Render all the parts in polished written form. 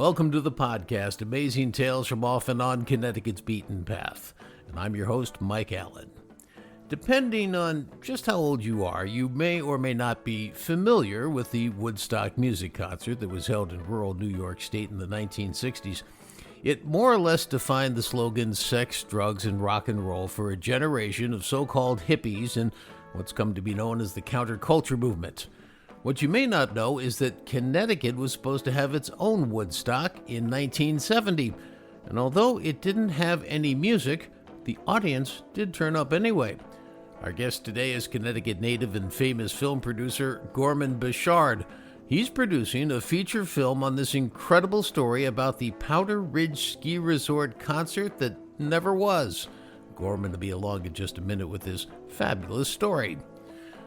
Welcome to the podcast, Amazing Tales from Off and On Connecticut's Beaten Path. And I'm your host, Mike Allen. Depending on just how old you are, you may or may not be familiar with the Woodstock music concert that was held in rural New York State in the 1960s. It more or less defined the slogan sex, drugs, and rock and roll for a generation of so-called hippies and what's come to be known as the counterculture movement. What you may not know is that Connecticut was supposed to have its own Woodstock in 1970, and although it didn't have any music, the audience did turn up anyway. Our guest today is Connecticut native and famous film producer Gorman Bechard. He's producing a feature film on this incredible story about the Powder Ridge Ski Resort concert that never was. Gorman will be along in just a minute with this fabulous story.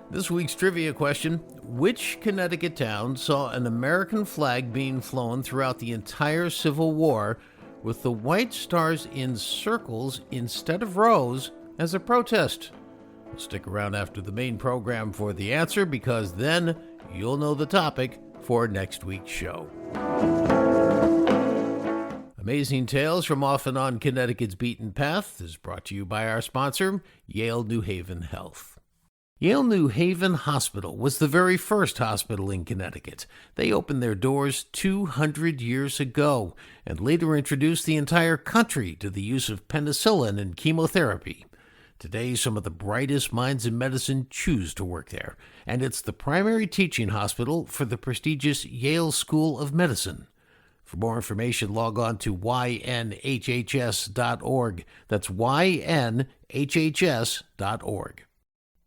This week's trivia question: which Connecticut town saw an American flag being flown throughout the entire Civil War with the white stars in circles instead of rows as a protest? Stick around after the main program for the answer, because then you'll know the topic for next week's show. Amazing Tales from Off and On Connecticut's Beaten Path is brought to you by our sponsor, Yale New Haven Health. Yale New Haven Hospital was the very first hospital in Connecticut. They opened their doors 200 years ago and later introduced the entire country to the use of penicillin and chemotherapy. Today, some of the brightest minds in medicine choose to work there, and it's the primary teaching hospital for the prestigious Yale School of Medicine. For more information, log on to ynhhs.org. That's ynhhs.org.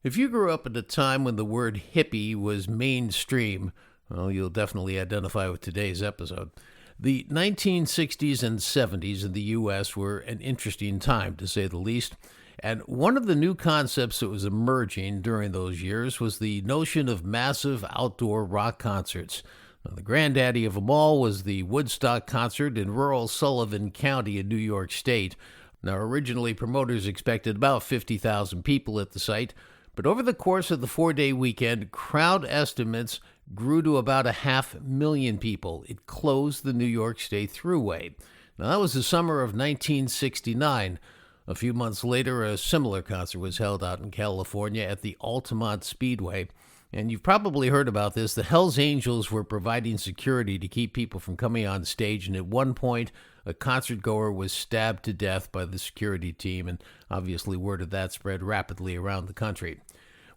If you grew up at a time when the word hippie was mainstream, well, you'll definitely identify with today's episode. The 1960s and 70s in the U.S. were an interesting time, to say the least, and one of the new concepts that was emerging during those years was the notion of massive outdoor rock concerts. Now, the granddaddy of them all was the Woodstock concert in rural Sullivan County in New York State. Now, originally, promoters expected about 50,000 people at the site, but over the course of the 4-day weekend, crowd estimates grew to about 500,000 people. It closed the New York State Thruway. Now, that was the summer of 1969. A few months later, a similar concert was held out in California at the Altamont Speedway. And you've probably heard about this. The Hells Angels were providing security to keep people from coming on stage, and at one point, a concertgoer was stabbed to death by the security team, and obviously word of that spread rapidly around the country.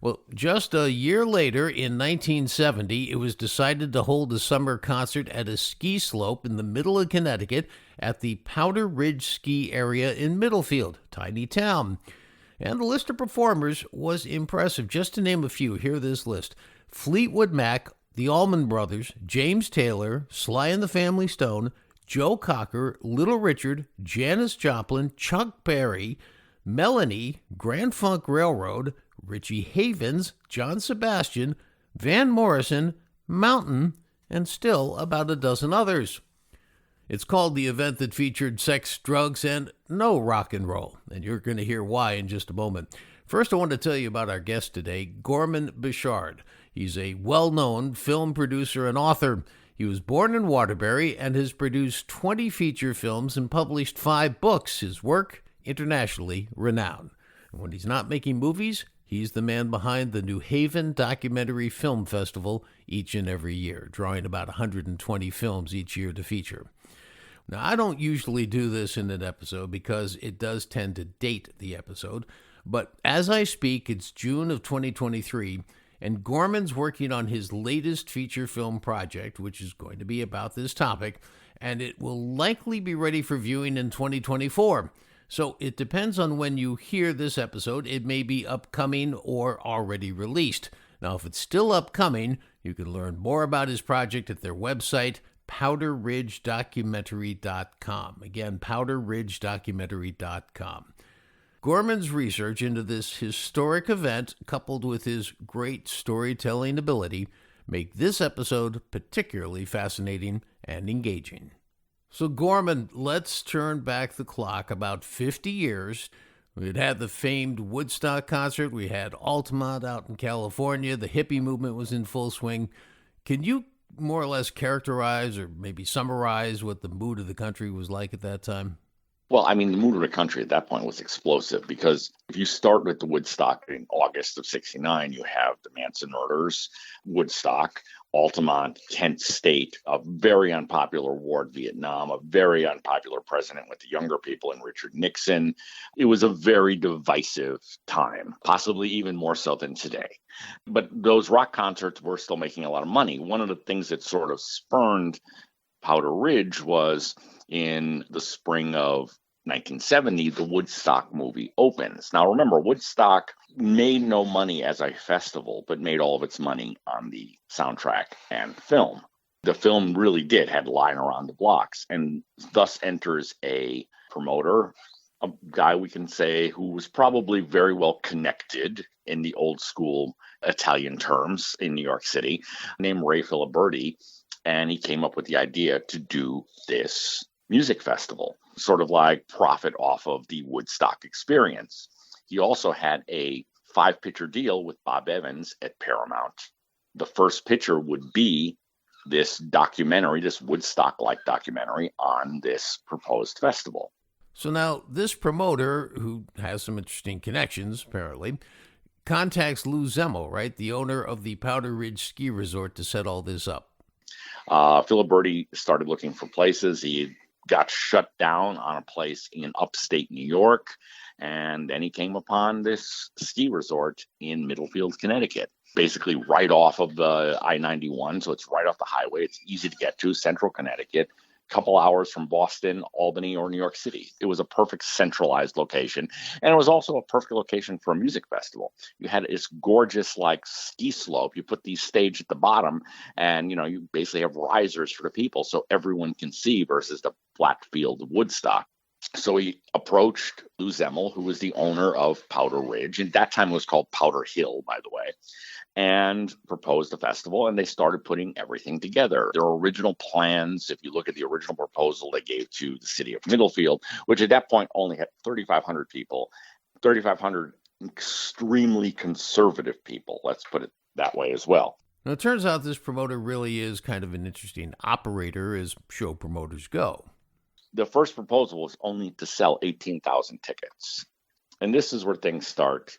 Well, just a year later, in 1970, it was decided to hold a summer concert at a ski slope in the middle of Connecticut at the Powder Ridge Ski Area in Middlefield, tiny town. And the list of performers was impressive. Just to name a few, hear this list: Fleetwood Mac, the Allman Brothers, James Taylor, Sly and the Family Stone, Joe Cocker, Little Richard, Janis Joplin, Chuck Berry, Melanie, Grand Funk Railroad, Richie Havens, John Sebastian, Van Morrison, Mountain, and still about a dozen others. It's called the event that featured sex, drugs, and no rock and roll, and you're going to hear why in just a moment. First, I want to tell you about our guest today, Gorman Bechard. He's a well-known film producer and author. He was born in Waterbury and has produced 20 feature films and published 5 books. His work, internationally renowned. And when he's not making movies, he's the man behind the New Haven Documentary Film Festival each and every year, drawing about 120 films each year to feature. Now, I don't usually do this in an episode because it does tend to date the episode, but as I speak, it's June of 2023, and Gorman's working on his latest feature film project, which is going to be about this topic, and it will likely be ready for viewing in 2024. So it depends on when you hear this episode. It may be upcoming or already released. Now, if it's still upcoming, you can learn more about his project at their website, powderridgedocumentary.com. Again, powderridgedocumentary.com. Gorman's research into this historic event, coupled with his great storytelling ability, make this episode particularly fascinating and engaging. So, Gorman, let's turn back the clock about 50 years. We'd had the famed Woodstock concert. We had Altamont out in California. The hippie movement was in full swing. Can you more or less characterize or maybe summarize what the mood of the country was like at that time? Well, I mean, the mood of the country at that point was explosive because if you start with the Woodstock in August of '69, you have the Manson murders, Woodstock, Altamont, Kent State, a very unpopular war in Vietnam, a very unpopular president with the younger people in Richard Nixon. It was a very divisive time, possibly even more so than today. But those rock concerts were still making a lot of money. One of the things that sort of spurned Powder Ridge was in the spring of 1970, the Woodstock movie opens. Now, remember, Woodstock made no money as a festival, but made all of its money on the soundtrack and film. The film really did, had line around the blocks, and thus enters a promoter, a guy we can say who was probably very well connected in the old school Italian terms in New York City, named Ray Filiberti. And he came up with the idea to do this music festival, sort of like profit off of the Woodstock experience. He also had a 5-picture deal with Bob Evans at Paramount. The first picture would be this documentary, this Woodstock-like documentary on this proposed festival. So now this promoter, who has some interesting connections, apparently, contacts Lou Zemmel, right, the owner of the Powder Ridge Ski Resort, to set all this up. Filiberti started looking for places. He got shut down on a place in upstate New York, and then he came upon this ski resort in Middlefield, Connecticut, basically right off of the I-91, so it's right off the highway. It's easy to get to, central Connecticut, couple hours from Boston, Albany, or New York City. It was a perfect centralized location. And it was also a perfect location for a music festival. You had this gorgeous like ski slope. You put these stage at the bottom and, you basically have risers for the people so everyone can see versus the flat field of Woodstock. So he approached Lou Zemmel, who was the owner of Powder Ridge. And that time it was called Powder Hill, by the way, and proposed a festival, and they started putting everything together. Their original plans, if you look at the original proposal they gave to the city of Middlefield, which at that point only had 3,500 people, 3,500 extremely conservative people, let's put it that way as well. Now, it turns out this promoter really is kind of an interesting operator as show promoters go. The first proposal was only to sell 18,000 tickets. And this is where things start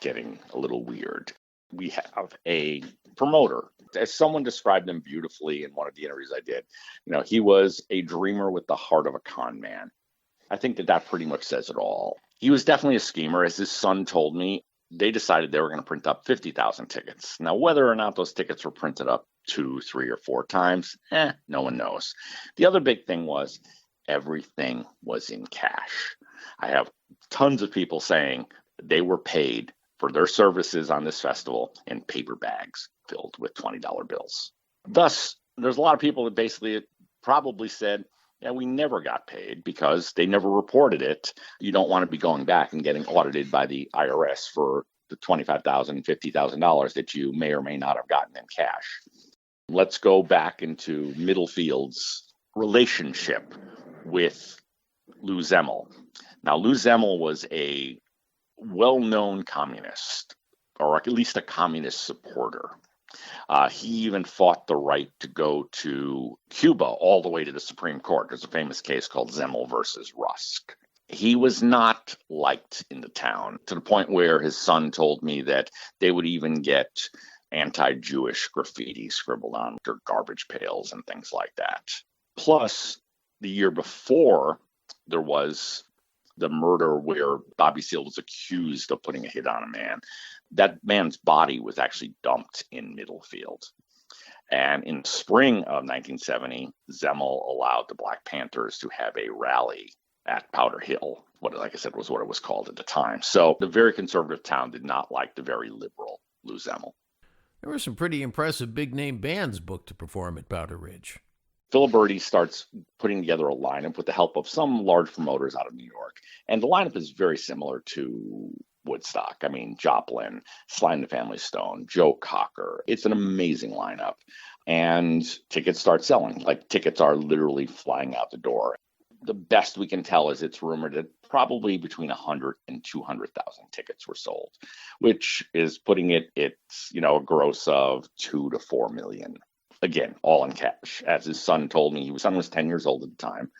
getting a little weird. We have a promoter. As someone described him beautifully in one of the interviews I did, he was a dreamer with the heart of a con man. I think that pretty much says it all. He was definitely a schemer. As his son told me, they decided they were going to print up 50,000 tickets. Now, whether or not those tickets were printed up 2, 3, or 4 times, no one knows. The other big thing was everything was in cash. I have tons of people saying they were paid for their services on this festival in paper bags filled with $20 bills. Thus, there's a lot of people that basically probably said, yeah, we never got paid because they never reported it. You don't want to be going back and getting audited by the IRS for the $25,000, $50,000 that you may or may not have gotten in cash. Let's go back into Middlefield's relationship with Lou Zemmel. Now, Lou Zemmel was a well-known communist, or at least a communist supporter. He even fought the right to go to Cuba all the way to the Supreme Court. There's a famous case called Zemmel versus Rusk. He was not liked in the town to the point where his son told me that they would even get anti-Jewish graffiti scribbled on their garbage pails and things like that. Plus, the year before, there was the murder where Bobby Seale was accused of putting a hit on a man. That man's body was actually dumped in Middlefield. And in spring of 1970, Zemmel allowed the Black Panthers to have a rally at Powder Hill, what, like I said, was what it was called at the time. So the very conservative town did not like the very liberal Lou Zemmel. There were some pretty impressive big-name bands booked to perform at Powder Ridge. Filiberti starts putting together a lineup with the help of some large promoters out of New York. And the lineup is very similar to Woodstock. I mean, Joplin, Sly and the Family Stone, Joe Cocker. It's an amazing lineup. And tickets start selling. Like, tickets are literally flying out the door. The best we can tell is it's rumored that probably between 100 and 200,000 tickets were sold, which is putting it, a gross of $2 to $4 million Again, all in cash. As his son told me, his son was 10 years old at the time,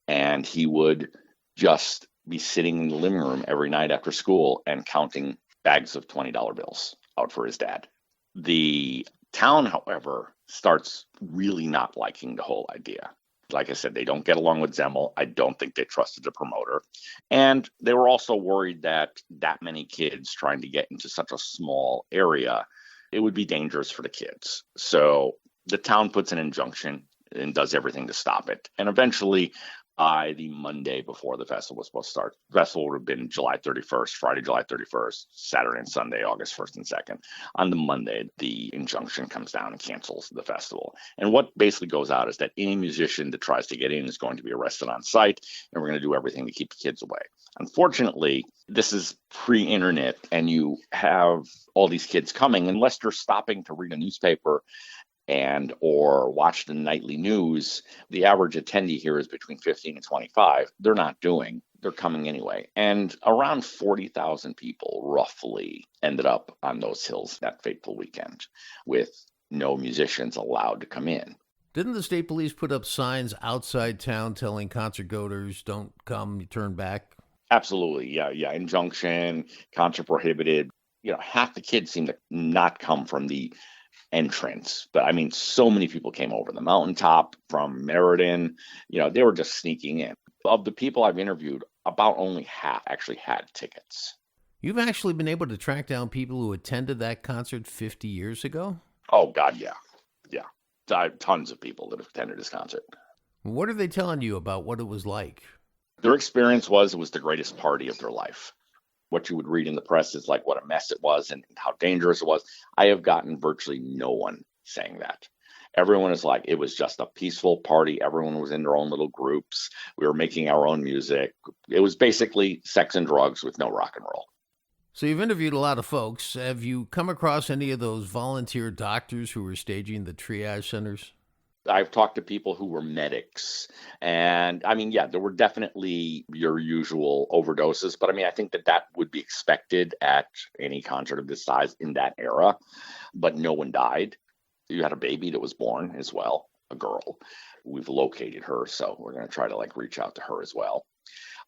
and he would just be sitting in the living room every night after school and counting bags of $20 bills out for his dad. The town, however, starts really not liking the whole idea. Like I said, they don't get along with Zemmel. I don't think they trusted the promoter. And they were also worried that many kids trying to get into such a small area, it would be dangerous for the kids. So the town puts an injunction and does everything to stop it. And eventually, by the Monday before the festival was supposed to start, the festival would have been July 31st, Friday, July 31st, Saturday and Sunday, August 1st and 2nd. On the Monday, the injunction comes down and cancels the festival. And what basically goes out is that any musician that tries to get in is going to be arrested on site, and we're going to do everything to keep the kids away. Unfortunately, this is pre-internet, and you have all these kids coming, unless they're stopping to read a newspaper and or watch the nightly news. The average attendee here is between 15 and 25. They're not doing. They're coming anyway. And around 40,000 people roughly ended up on those hills that fateful weekend, with no musicians allowed to come in. Didn't the state police put up signs outside town telling concertgoers, don't come, you turn back? Absolutely. Yeah. Injunction, concert prohibited. Half the kids seem to not come from the entrance, but I mean, so many people came over the mountaintop from Meriden. They were just sneaking in. Of the people I've interviewed, about only half actually had tickets. You've actually been able to track down people who attended that concert 50 years ago? Oh God, yeah. Tons of people that have attended this concert. What are they telling you about what it was like? Their experience was it was the greatest party of their life. What you would read in the press is like what a mess it was and how dangerous it was. I have gotten virtually no one saying that. Everyone is like, it was just a peaceful party. Everyone was in their own little groups. We were making our own music. It was basically sex and drugs with no rock and roll. So you've interviewed a lot of folks. Have you come across any of those volunteer doctors who were staging the triage centers? I've talked to people who were medics, and I mean, yeah, there were definitely your usual overdoses, but I mean, I think that would be expected at any concert of this size in that era, but no one died. You had a baby that was born as well, a girl. We've located her, so we're going to try to reach out to her as well.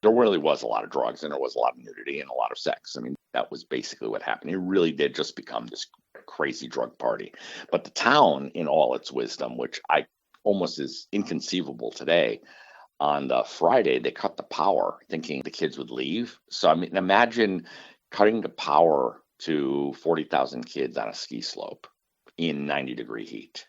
There really was a lot of drugs, and there was a lot of nudity and a lot of sex. I mean, that was basically what happened. It really did just become this crazy drug party. But the town, in all its wisdom, which I almost is inconceivable today, on the Friday, they cut the power thinking the kids would leave. So, I mean, imagine cutting the power to 40,000 kids on a ski slope in 90-degree heat.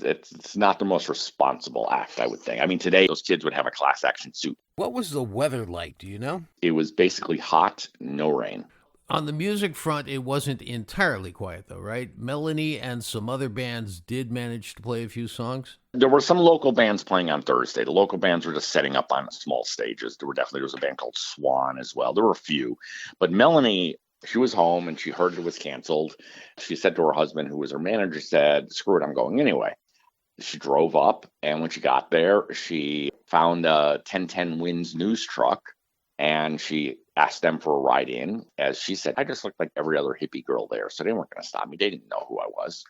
It's not the most responsible act, I would think. I mean, today, those kids would have a class action suit. What was the weather like, do you know? It was basically hot, no rain. On the music front, it wasn't entirely quiet, though, right? Melanie and some other bands did manage to play a few songs? There were some local bands playing on Thursday. The local bands were just setting up on small stages. There was a band called Swan as well. There were a few. But Melanie, she was home and she heard it was canceled. She said to her husband, who was her manager, said, screw it, I'm going anyway. She drove up, and when she got there, she found a 1010 Winds news truck, and she asked them for a ride in. As she said, I just looked like every other hippie girl there, so they weren't going to stop me. They didn't know who I was.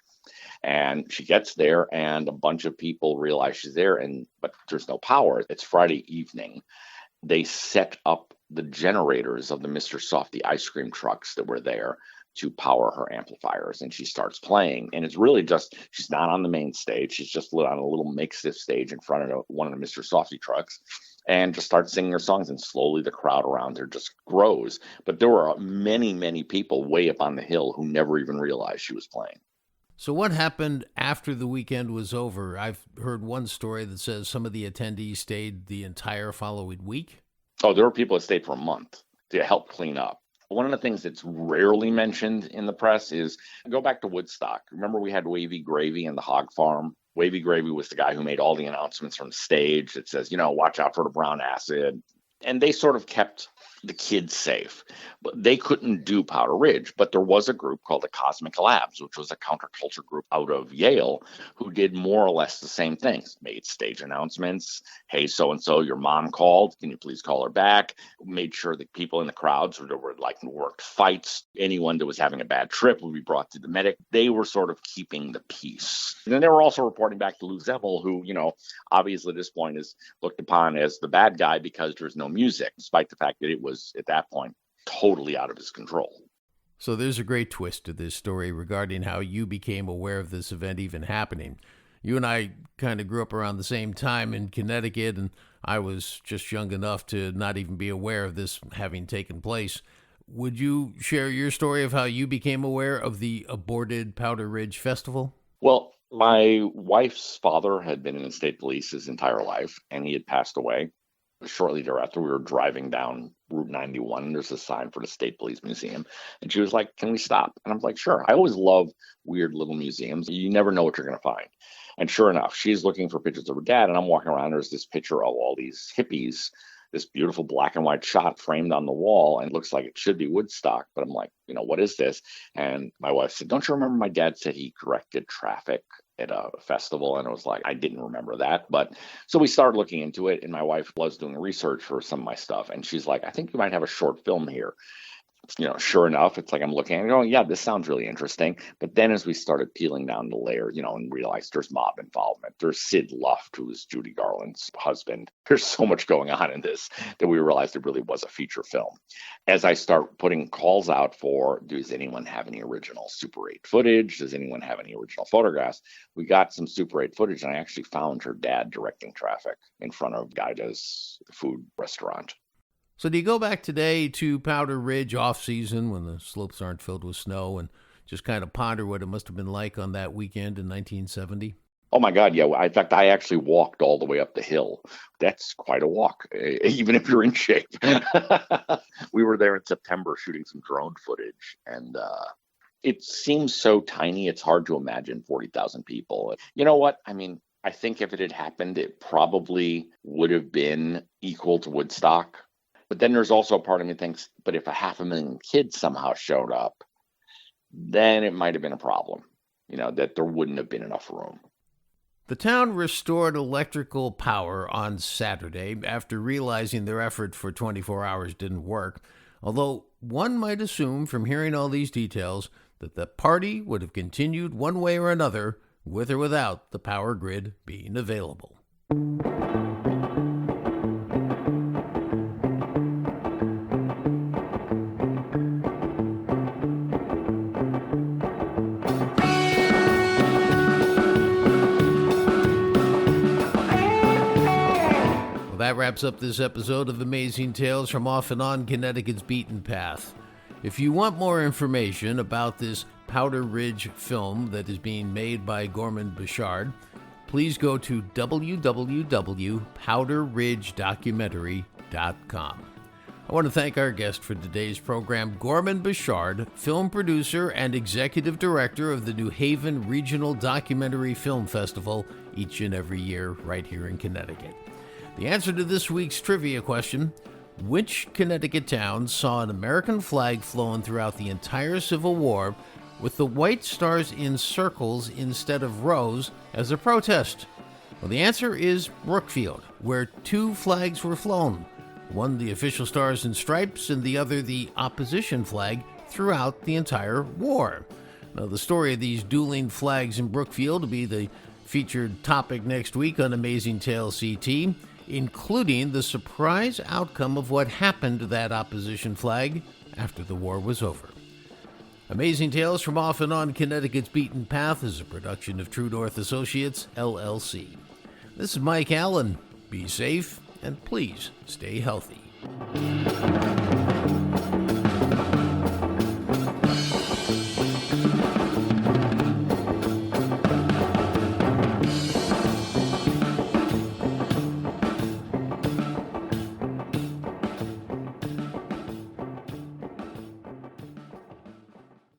And she gets there, and a bunch of people realize she's there, but there's no power. It's Friday evening. They set up the generators of the Mr. Softy ice cream trucks that were there to power her amplifiers, and she starts playing. And it's really just, she's not on the main stage. She's just on a little makeshift stage in front of one of the Mr. Softy trucks, and just starts singing her songs, and slowly the crowd around her just grows. But there were many, many people way up on the hill who never even realized she was playing. So what happened after the weekend was over? I've heard one story that says some of the attendees stayed the entire following week. Oh, there were people that stayed for a month to help clean up. One of the things that's rarely mentioned in the press is, go back to Woodstock. Remember we had Wavy Gravy and the Hog Farm? Wavy Gravy was the guy who made all the announcements from the stage that says, watch out for the brown acid. And they sort of kept the kids safe. But they couldn't do Powder Ridge, but there was a group called the Cosmic Labs, which was a counterculture group out of Yale who did more or less the same things, made stage announcements. Hey, so-and-so, your mom called. Can you please call her back? Made sure that people in the crowds worked fights. Anyone that was having a bad trip would be brought to the medic. They were sort of keeping the peace. And then they were also reporting back to Lou Zeppel, who, obviously at this point is looked upon as the bad guy because there's no music, despite the fact that it was at that point totally out of his control. So there's a great twist to this story regarding how you became aware of this event even happening. You and I kind of grew up around the same time in Connecticut, and I was just young enough to not even be aware of this having taken place. Would you share your story of how you became aware of the aborted Powder Ridge Festival? Well, my wife's father had been in the state police his entire life, and he had passed away. Shortly thereafter, we were driving down Route 91, and there's a sign for the State Police Museum. And she was like, "Can we stop?" And I'm like, "Sure." I always love weird little museums. You never know what you're going to find. And sure enough, she's looking for pictures of her dad, and I'm walking around. There's this picture of all these hippies, this beautiful black and white shot framed on the wall, and it looks like it should be Woodstock. But I'm like, what is this? And my wife said, "Don't you remember my dad said he corrected traffic at a festival?" And I was like, I didn't remember that. But so we started looking into it, and my wife was doing research for some of my stuff. And she's like, "I think you might have a short film here." Sure enough, it's like I'm looking and going, yeah, this sounds really interesting. But then as we started peeling down the layer, and realized there's mob involvement, there's Sid Luft, who is Judy Garland's husband. There's so much going on in this that we realized it really was a feature film. As I start putting calls out for, does anyone have any original Super 8 footage? Does anyone have any original photographs? We got some Super 8 footage, and I actually found her dad directing traffic in front of Gaida's food restaurant. So do you go back today to Powder Ridge off-season when the slopes aren't filled with snow and just kind of ponder what it must have been like on that weekend in 1970? Oh, my God, yeah. In fact, I actually walked all the way up the hill. That's quite a walk, even if you're in shape. We were there in September shooting some drone footage, and it seems so tiny, it's hard to imagine 40,000 people. You know what? I think if it had happened, it probably would have been equal to Woodstock. But then there's also a part of me thinks, but if 500,000 kids somehow showed up, then it might have been a problem, that there wouldn't have been enough room. The town restored electrical power on Saturday after realizing their effort for 24 hours didn't work, although one might assume from hearing all these details that the party would have continued one way or another, with or without the power grid being available. That wraps up this episode of Amazing Tales from Off and On Connecticut's Beaten Path. If you want more information about this Powder Ridge film that is being made by Gorman Bouchard, please go to www.powderridgedocumentary.com. I want to thank our guest for today's program, Gorman Bouchard, film producer and executive director of the New Haven Regional Documentary Film Festival, each and every year right here in Connecticut. The answer to this week's trivia question: which Connecticut town saw an American flag flown throughout the entire Civil War with the white stars in circles instead of rows as a protest? Well, the answer is Brookfield, where two flags were flown. One the official stars and stripes, and the other the opposition flag throughout the entire war. Now, the story of these dueling flags in Brookfield will be the featured topic next week on Amazing Tales CT, including the surprise outcome of what happened to that opposition flag after the war was over. Amazing Tales from Off and On Connecticut's Beaten Path is a production of True North Associates, LLC. This is Mike Allen. Be safe, and please stay healthy.